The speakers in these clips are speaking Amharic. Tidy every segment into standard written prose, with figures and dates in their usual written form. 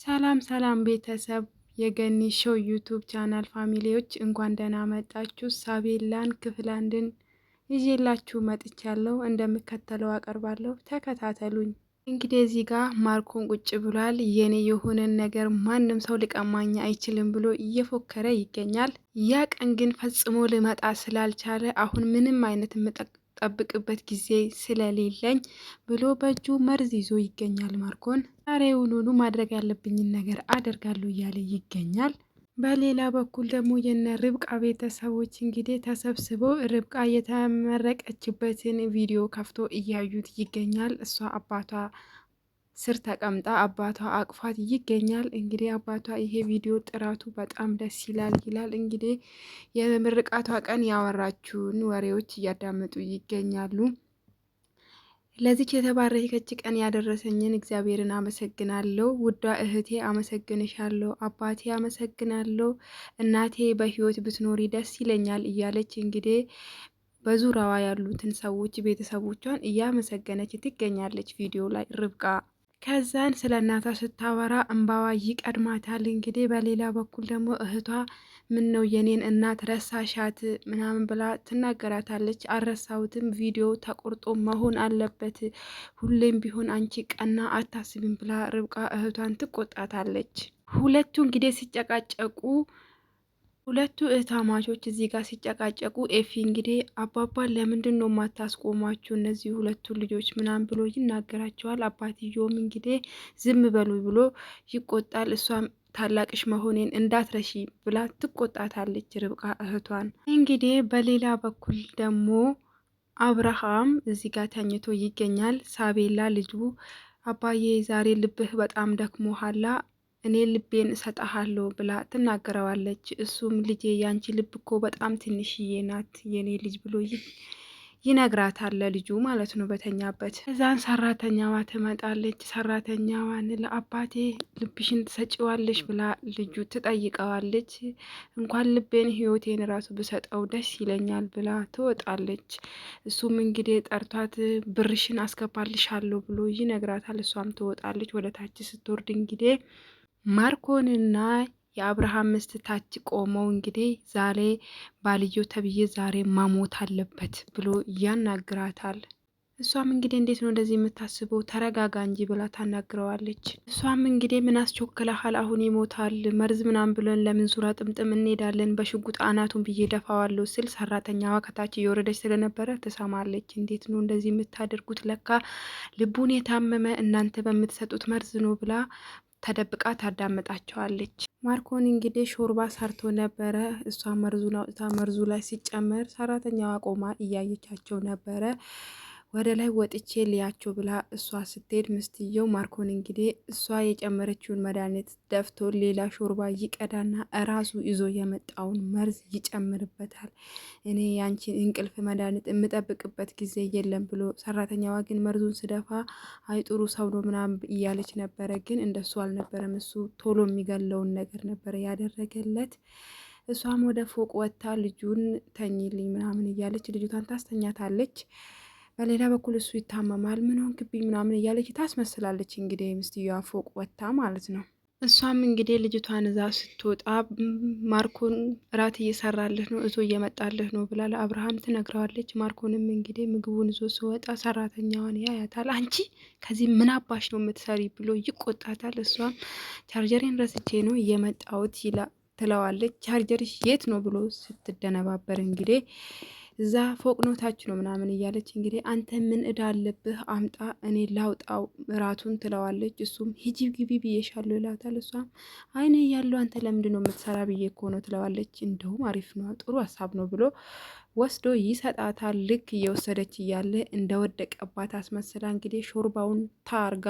ሰላም ሰላም ቤተሰብ የገኒ ሾው ዩቱብ ቻናል ፋሚሊዎች እንኳን ደህና መጣችሁ። ሳቤላን ክፍል አንድን ይዤላችሁ መጥቻለሁ። እንደሚከተለው አቀርባለሁ፣ ተከታተሉኝ። እንግዲህ እዚህ ጋር ማርኮን ቁጭ ብሏል። የኔ የሆነን ነገር ማንም ሰው ሊቀማኝ አይችልም ብሎ እየፎከረ ይገኛል። ያ ቀን ግን ፈጽሞ ሊመጣ ስላልቻለ አሁን ምንም አይነት ጠብቅበት ጊዜ ስለሌለኝ ብሎ በእጁ መርዝ ይዞ ይገኛል። ማርኮን ዛሬውኑ ማድረግ ያለብኝን ነገር አደርጋለሁ እያለ ይገኛል። በሌላ በኩል ደግሞ የነ ርብቃ ቤተሰቦች እንግዲህ ተሰብስበው ርብቃ የተመረቀችበትን ቪዲዮ ከፍቶ እያዩት ይገኛል። እሷ አባቷ ስር ተቀምጣ አባቷ አቅፏት ይገኛል። እንግዲህ አባቷ ይሄ ቪዲዮ ጥራቱ በጣም ደስ ይላል። እንግዲህ የምርቃቷ ቀን ያወራችውን ወሬዎች እያዳመጡ ይገኛሉ። ለዚች የተባረከች ቀን ያደረሰኝን እግዚአብሔርን አመሰግናለሁ። ውዷ እህቴ አመሰግንሻለሁ። አባቴ አመሰግናለሁ። እናቴ በህይወት ብትኖሪ ደስ ይለኛል እያለች እንግዲህ በዙሪያዋ ያሉትን ሰዎች ቤተሰቦቿን እያመሰገነች ትገኛለች ቪዲዮ ላይ ርብቃ። ከዛን ስለ እናቷ ስታወራ እንባዋ ይቀድማታል። እንግዲህ በሌላ በኩል ደግሞ እህቷ ምን ነው የኔን እናት ረሳሻት ምናምን ብላ ትናገራታለች። አልረሳሁትም፣ ቪዲዮ ተቆርጦ መሆን አለበት፣ ሁሌም ቢሆን አንቺ ቀና አታስቢም ብላ ርብቃ እህቷን ትቆጣታለች። ሁለቱ እንግዲህ ሲጨቃጨቁ ሁለቱ እህታማቾች እዚህ ጋር ሲጨቃጨቁ ኤፊ እንግዲህ አባባን ለምንድን ነው ማታስቆሟቸው እነዚህ ሁለቱ ልጆች ምናምን ብሎ ይናገራቸዋል። አባትየውም እንግዲህ ዝም በሉ ብሎ ይቆጣል። እሷም ታላቅሽ መሆኔን እንዳትረሺ ብላ ትቆጣታለች ርብቃ እህቷን። እንግዲህ በሌላ በኩል ደግሞ አብርሃም እዚህ ጋር ተኝቶ ይገኛል። ሳቤላ ልጁ አባዬ ዛሬ ልብህ በጣም ደክሞሃላ እኔ ልቤን እሰጠሃለሁ ብላ ትናገረዋለች። እሱም ልጄ ያንቺ ልብ እኮ በጣም ትንሽዬ ናት የኔ ልጅ ብሎ ይነግራታል ለልጁ ማለት ነው በተኛበት። እዛን ሰራተኛዋ ትመጣለች። ሰራተኛዋን ለአባቴ ልብሽን ትሰጪዋለሽ ብላ ልጁ ትጠይቀዋለች። እንኳን ልቤን ህይወቴን ራሱ ብሰጠው ደስ ይለኛል ብላ ትወጣለች። እሱም እንግዲህ ጠርቷት ብርሽን አስገባልሻለሁ ብሎ ይነግራታል። እሷም ትወጣለች። ወደ ታች ስትወርድ እንግዲህ ማርኮንና የአብርሃም ምስት ታች ቆመው እንግዲህ ዛሬ ባልዮ ተብዬ ዛሬ ማሞት አለበት ብሎ ያናግራታል። እሷም እንግዲህ እንዴት ነው እንደዚህ የምታስበው? ተረጋጋ እንጂ ብላ ታናግረዋለች። እሷም እንግዲህ ምን አስቸክለሃል? አሁን ይሞታል መርዝ ምናምን ብለን ለምን ዙራ ጥምጥም እንሄዳለን? በሽጉጥ አናቱን ብዬ ደፋዋለሁ ስል ሰራተኛዋ ከታች እየወረደች ስለነበረ ትሰማለች። እንዴት ነው እንደዚህ የምታደርጉት? ለካ ልቡን የታመመ እናንተ በምትሰጡት መርዝ ነው ብላ ተደብቃ ታዳምጣቸዋለች። ማርኮን እንግዲህ ሾርባ ሰርቶ ነበረ። እሷ መርዙን አውጥታ መርዙ ላይ ሲጨመር ሰራተኛዋ ቆማ እያየቻቸው ነበረ። ወደ ላይ ወጥቼ ልያቸው ብላ እሷ ስትሄድ ምስትየው ማርኮን እንግዲህ እሷ የጨመረችውን መድኃኒት ደፍቶ ሌላ ሾርባ ይቀዳና እራሱ ይዞ የመጣውን መርዝ ይጨምርበታል። እኔ ያንቺን እንቅልፍ መድኃኒት የምጠብቅበት ጊዜ የለም ብሎ ሰራተኛዋ ግን መርዙን ስደፋ አይጥሩ ሰው ነው ምናምን እያለች ነበረ። ግን እንደሱ አልነበረም። እሱ ቶሎ የሚገለውን ነገር ነበረ ያደረገለት። እሷም ወደ ፎቅ ወጥታ ልጁን ተኝልኝ ምናምን እያለች ልጅቷን ታስተኛታለች። በሌላ በኩል እሱ ይታመማል። ምን ሆንክብኝ ምናምን እያለች ታስመስላለች። እንግዲህ ምስትየዋ ፎቅ ወጥታ ማለት ነው። እሷም እንግዲህ ልጅቷን እዛ ስትወጣ ማርኮን እራት እየሰራልህ ነው፣ እዞ እየመጣልህ ነው ብላ ለአብርሃም ትነግረዋለች። ማርኮንም እንግዲህ ምግቡን እዞ ሲወጣ ሰራተኛዋን ያያታል። አንቺ ከዚህ ምን አባሽ ነው የምትሰሪ ብሎ ይቆጣታል። እሷም ቻርጀሬን ረስቼ ነው እየመጣሁት ትለዋለች። ቻርጀርሽ የት ነው ብሎ ስትደነባበር እንግዲህ እዛ ፎቅ ነው ታች ነው ምናምን እያለች እንግዲህ አንተ ምን እዳ አለብህ አምጣ እኔ ላውጣው እራቱን ትለዋለች። እሱም ሂጂ ግቢ ብዬሻለሁ ይላታል። እሷም አይኔ ያለው አንተ ለምንድን ነው የምትሰራ ብዬ እኮ ነው ትለዋለች። እንደውም አሪፍ ነው ጥሩ ሀሳብ ነው ብሎ ወስዶ ይሰጣታል። ልክ እየወሰደች እያለ እንደወደቀባት አስመስላ እንግዲህ ሾርባውን ታርጋ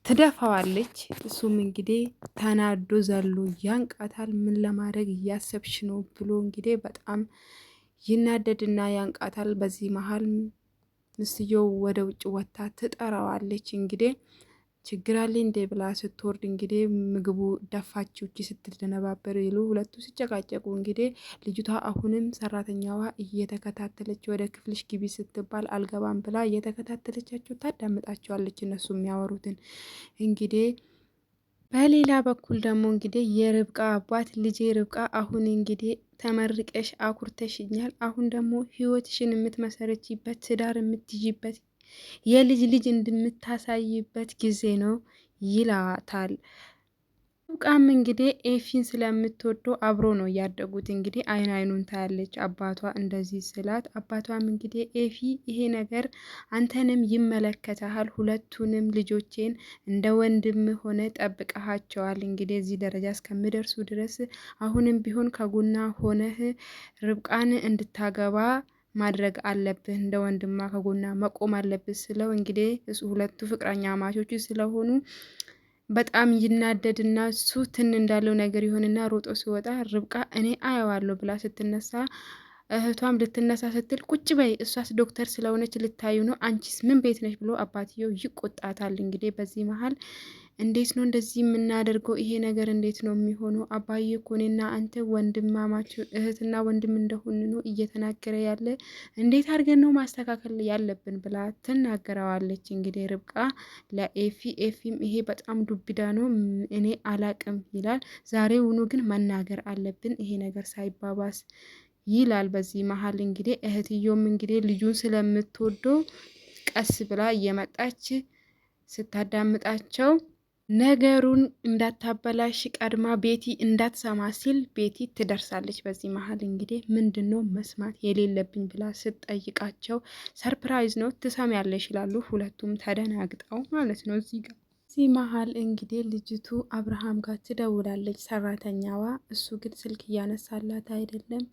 ትደፋዋለች። እሱም እንግዲህ ተናዶ ዘሎ ያንቃታል። ምን ለማድረግ እያሰብሽ ነው ብሎ እንግዲህ በጣም ይናደድና ያንቃታል። በዚህ መሀል ምስትየው ወደ ውጭ ወጥታ ትጠራዋለች። እንግዲህ ችግር አለ እንዴ ብላ ስትወርድ እንግዲህ ምግቡ ደፋችው እቺ ስትደነባበር ይሉ ሁለቱ ሲጨቃጨቁ እንግዲህ ልጅቷ አሁንም ሰራተኛዋ እየተከታተለች ወደ ክፍልሽ ግቢ ስትባል አልገባም ብላ እየተከታተለቻቸው ታዳምጣቸዋለች። እነሱ የሚያወሩትን እንግዲህ በሌላ በኩል ደግሞ እንግዲህ የርብቃ አባት ልጄ ርብቃ አሁን እንግዲህ ተመርቀሽ አኩርተሽኛል። አሁን ደግሞ ህይወትሽን የምትመሰረችበት ትዳር የምትይዥበት የልጅ ልጅ እንደምታሳይበት ጊዜ ነው ይላታል። ርብቃም እንግዲህ ኤፊን ስለምትወደው አብሮ ነው ያደጉት። እንግዲህ አይኑን ታያለች አባቷ እንደዚህ ስላት፣ አባቷም እንግዲህ ኤፊ ይሄ ነገር አንተንም ይመለከተሃል፣ ሁለቱንም ልጆቼን እንደ ወንድም ሆነ ጠብቀሃቸዋል። እንግዲህ እዚህ ደረጃ እስከሚደርሱ ድረስ አሁንም ቢሆን ከጎና ሆነህ ርብቃን እንድታገባ ማድረግ አለብህ፣ እንደ ወንድማ ከጎና መቆም አለብህ ስለው እንግዲህ ሁለቱ ፍቅረኛ ማቾች ስለሆኑ በጣም ይናደድና እሱ ትን እንዳለው ነገር ይሆንና ሮጦ ሲወጣ ርብቃ እኔ አየዋለሁ ብላ ስትነሳ እህቷም ልትነሳ ስትል ቁጭ በይ እሷስ ዶክተር ስለሆነች ልታዩ ነው፣ አንቺስ ምን ቤት ነች ብሎ አባትየው ይቆጣታል። እንግዲህ በዚህ መሀል እንዴት ነው እንደዚህ የምናደርገው? ይሄ ነገር እንዴት ነው የሚሆነው? አባዬ እኮ እኔና አንተ ወንድማማች እህትና ወንድም እንደሆን ነው እየተናገረ ያለ፣ እንዴት አድርገን ነው ማስተካከል ያለብን ብላ ትናገረዋለች። እንግዲህ ርብቃ ለኤፊ ኤፊም ይሄ በጣም ዱብዳ ነው እኔ አላቅም ይላል። ዛሬውኑ ግን መናገር አለብን ይሄ ነገር ሳይባባስ ይላል። በዚህ መሀል እንግዲህ እህትዮም እንግዲህ ልጁን ስለምትወደው ቀስ ብላ እየመጣች ስታዳምጣቸው ነገሩን እንዳታበላሽ ቀድማ ቤቲ እንዳትሰማ ሲል ቤቲ ትደርሳለች። በዚህ መሀል እንግዲህ ምንድን ነው መስማት የሌለብኝ ብላ ስትጠይቃቸው ሰርፕራይዝ ነው ትሰሚያለሽ ይላሉ። ሁለቱም ተደናግጠው ማለት ነው። እዚህ መሀል እንግዲህ ልጅቱ አብርሃም ጋር ትደውላለች ሰራተኛዋ። እሱ ግን ስልክ እያነሳላት አይደለም።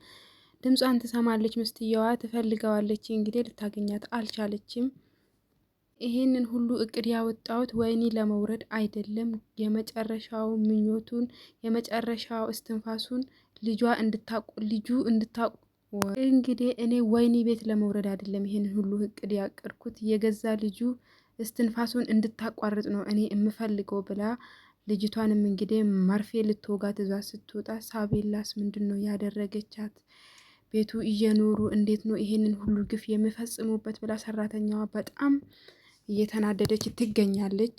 ድምጿን ትሰማለች፣ ምስትየዋ ትፈልገዋለች። እንግዲህ ልታገኛት አልቻለችም። ይሄንን ሁሉ እቅድ ያወጣሁት ወይኒ ለመውረድ አይደለም። የመጨረሻው ምኞቱን የመጨረሻው እስትንፋሱን ልጁ እንድታቁ እንግዲህ እኔ ወይኒ ቤት ለመውረድ አይደለም ይሄንን ሁሉ እቅድ ያቀድኩት የገዛ ልጁ እስትንፋሱን እንድታቋርጥ ነው እኔ የምፈልገው ብላ ልጅቷንም እንግዲህ መርፌ ልትወጋ ትእዛዝ ስትወጣ ሳቤላስ ምንድን ነው ያደረገቻት? ቤቱ እየኖሩ እንዴት ነው ይሄንን ሁሉ ግፍ የሚፈጽሙበት ብላ ሰራተኛዋ በጣም እየተናደደች ትገኛለች።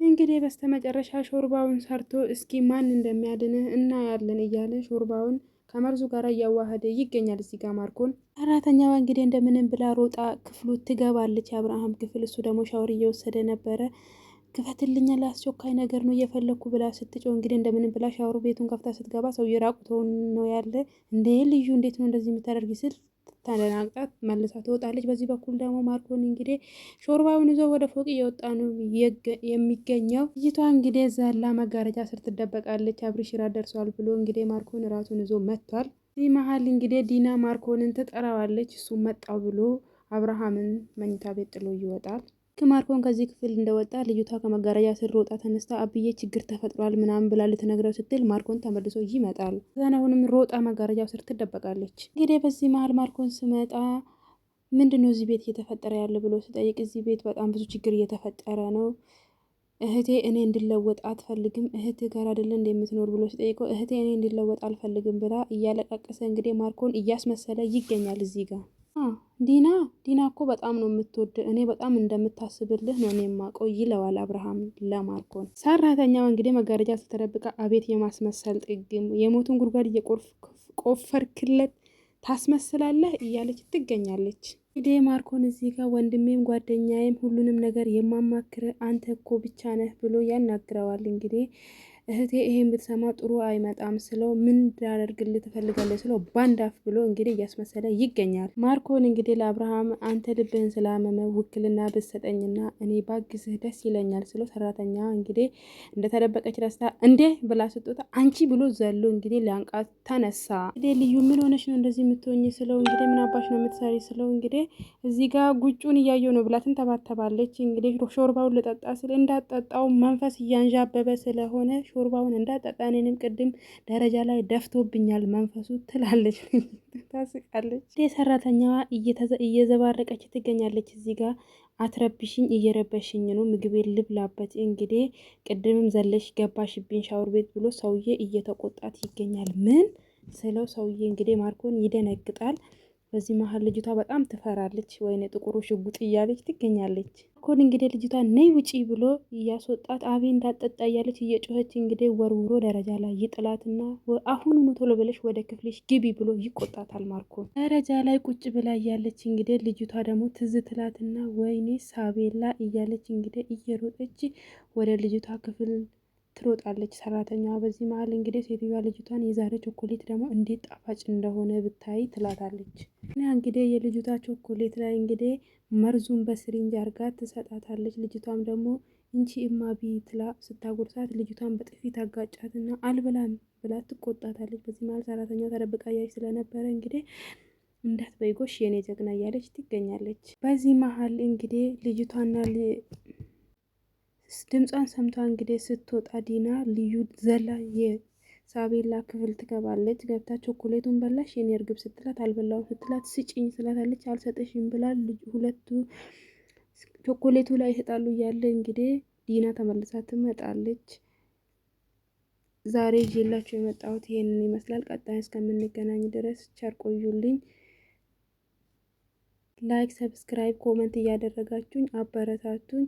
እንግዲህ በስተመጨረሻ ሾርባውን ሰርቶ እስኪ ማን እንደሚያድንህ እናያለን እያለ ሾርባውን ከመርዙ ጋር እያዋሃደ ይገኛል። እዚህ ጋር ማርኮን ሰራተኛዋ እንግዲህ እንደምንም ብላ ሮጣ ክፍሉ ትገባለች፣ የአብርሃም ክፍል። እሱ ደግሞ ሻወር እየወሰደ ነበረ። ክፈትልኛ ለአስቸኳይ ነገር ነው እየፈለግኩ ብላ ስትጮህ እንግዲህ እንደምንም ብላ ሻወሩ ቤቱን ከፍታ ስትገባ ሰውዬው ራቁቶውን ነው ያለ። እንዴ ልዩ እንዴት ነው እንደዚህ የምታደርጊ ስል ታደናግጣት መልሳ ትወጣለች። በዚህ በኩል ደግሞ ማርኮን እንግዲህ ሾርባውን ይዞ ወደ ፎቅ እየወጣ ነው የሚገኘው። ልጅቷ እንግዲህ ዘላ መጋረጃ ስር ትደበቃለች። አብርሽ ራት ደርሷል ብሎ እንግዲህ ማርኮን ራሱን ይዞ መጥቷል። እዚህ መሀል እንግዲህ ዲና ማርኮንን ትጠራዋለች። እሱ መጣው ብሎ አብርሃምን መኝታ ቤት ጥሎ ይወጣል። ማርኮን ከዚህ ክፍል እንደወጣ ልጅቷ ከመጋረጃ ስር ሮጣ ተነስታ አብዬ ችግር ተፈጥሯል ምናምን ብላ ልትነግረው ስትል ማርኮን ተመልሶ ይመጣል። አሁንም ሮጣ መጋረጃው ስር ትደበቃለች። እንግዲህ በዚህ መሀል ማርኮን ስመጣ ምንድነው እዚህ ቤት እየተፈጠረ ያለ ብሎ ስጠይቅ እዚህ ቤት በጣም ብዙ ችግር እየተፈጠረ ነው፣ እህቴ እኔ እንድለወጥ አትፈልግም፣ እህቴ ጋር አይደለ እንደምትኖር ብሎ ሲጠይቀው እህቴ እኔ እንድለወጥ አልፈልግም ብላ እያለቃቀሰ እንግዲህ ማርኮን እያስመሰለ ይገኛል። እዚህ ጋር ዲና እኮ በጣም ነው የምትወድ፣ እኔ በጣም እንደምታስብልህ ነው እኔ የማውቀው ይለዋል አብርሃም ለማርኮን። ሰራተኛው እንግዲህ መጋረጃ ስትደብቃ አቤት የማስመሰል ጥግም፣ የሞቱን ጉድጓድ እየቆፈርክለት ታስመስላለህ እያለች ትገኛለች። እንግዲህ ማርኮን እዚህ ጋር ወንድሜም ጓደኛዬም ሁሉንም ነገር የማማክር አንተ እኮ ብቻ ነህ ብሎ ያናግረዋል። እንግዲህ እህቴ ይሄን ብትሰማ ጥሩ አይመጣም ስለው ምን እንዳደርግልህ ትፈልጋለህ ስለው ባንድ አፍ ብሎ እንግዲህ እያስመሰለ ይገኛል። ማርኮን እንግዲህ ለአብርሃም አንተ ልብህን ስላመመ ውክልና ብትሰጠኝና እኔ ባግዝህ ደስ ይለኛል ስለው ሰራተኛ እንግዲህ እንደተደበቀች ደስታ እንዴ ብላ ስትወጣ አንቺ ብሎ ዘሎ እንግዲህ ሊያንቃት ተነሳ። እንግዲህ ልዩ ምን ሆነች ነው እንደዚህ የምትሆኝ ስለው እንግዲህ ምን አባሽ ነው የምትሰሪ ስለው እንግዲህ እዚህ ጋር ጉጩን እያየው ነው ብላ ትንተባተባለች። እንግዲህ ሾርባውን ልጠጣ ስል እንዳጠጣው መንፈስ እያንዣበበ ስለሆነ ሾርባውን እንዳጠጣ እኔንም ቅድም ደረጃ ላይ ደፍቶብኛል መንፈሱ ትላለች። ታስቃለች። ሰራተኛዋ እየዘባረቀች ትገኛለች። እዚህ ጋር አትረብሽኝ፣ እየረበሽኝ ነው፣ ምግቤን ልብላበት። እንግዲህ ቅድምም ዘለሽ ገባሽብኝ ሻወር ቤት ብሎ ሰውዬ እየተቆጣት ይገኛል። ምን ስለው ሰውዬ እንግዲህ ማርኮን ይደነግጣል። በዚህ መሀል ልጅቷ በጣም ትፈራለች። ወይኔ ጥቁሩ ሽጉጥ እያለች ትገኛለች። ኮን እንግዲህ ልጅቷ ነይ ውጪ ብሎ እያስወጣት አቤ እንዳጠጣ እያለች እየጮኸች እንግዲህ ወርውሮ ደረጃ ላይ ይጥላትና አሁኑኑ ቶሎ ብለሽ ወደ ክፍልሽ ግቢ ብሎ ይቆጣታል። ማርኮን ደረጃ ላይ ቁጭ ብላ እያለች እንግዲህ ልጅቷ ደግሞ ትዝ ትላትና ወይኔ ሳቤላ እያለች እንግዲህ እየሮጠች ወደ ልጅቷ ክፍል ትሮጣለች ሰራተኛዋ። በዚህ መሀል እንግዲህ ሴትዮዋ ልጅቷን የዛሬ ቾኮሌት ደግሞ እንዴት ጣፋጭ እንደሆነ ብታይ ትላታለች። እና እንግዲህ የልጅቷ ቾኮሌት ላይ እንግዲህ መርዙን በስሪንጅ አርጋ ትሰጣታለች። ልጅቷም ደግሞ እንቺ እማቢ ትላ ስታጎርሳት ልጅቷን በጥፊ ታጋጫትና አልብላም ብላ ትቆጣታለች። በዚህ መሀል ሰራተኛዋ ተደብቃ እያየች ስለነበረ እንግዲህ እንዳትበይጎሽ የኔ ጀግና እያለች ትገኛለች። በዚህ መሀል እንግዲህ ልጅቷና ድምጿን ሰምታ እንግዲህ ስትወጣ ዲና ልዩ ዘላ የሳቤላ ክፍል ትገባለች። ገብታ ቾኮሌቱን በላሽ የኔ እርግብ ስትላት አልበላውም ስትላት ስጭኝ ስላታለች። አልሰጠሽም ብላ ሁለቱ ቾኮሌቱ ላይ ይሰጣሉ እያለ እንግዲህ ዲና ተመልሳ ትመጣለች። ዛሬ ይዤላችሁ የመጣሁት ይሄንን ይመስላል። ቀጣይ እስከምንገናኝ ድረስ ቸር ቆዩልኝ። ላይክ፣ ሰብስክራይብ፣ ኮመንት እያደረጋችሁኝ አበረታቱኝ።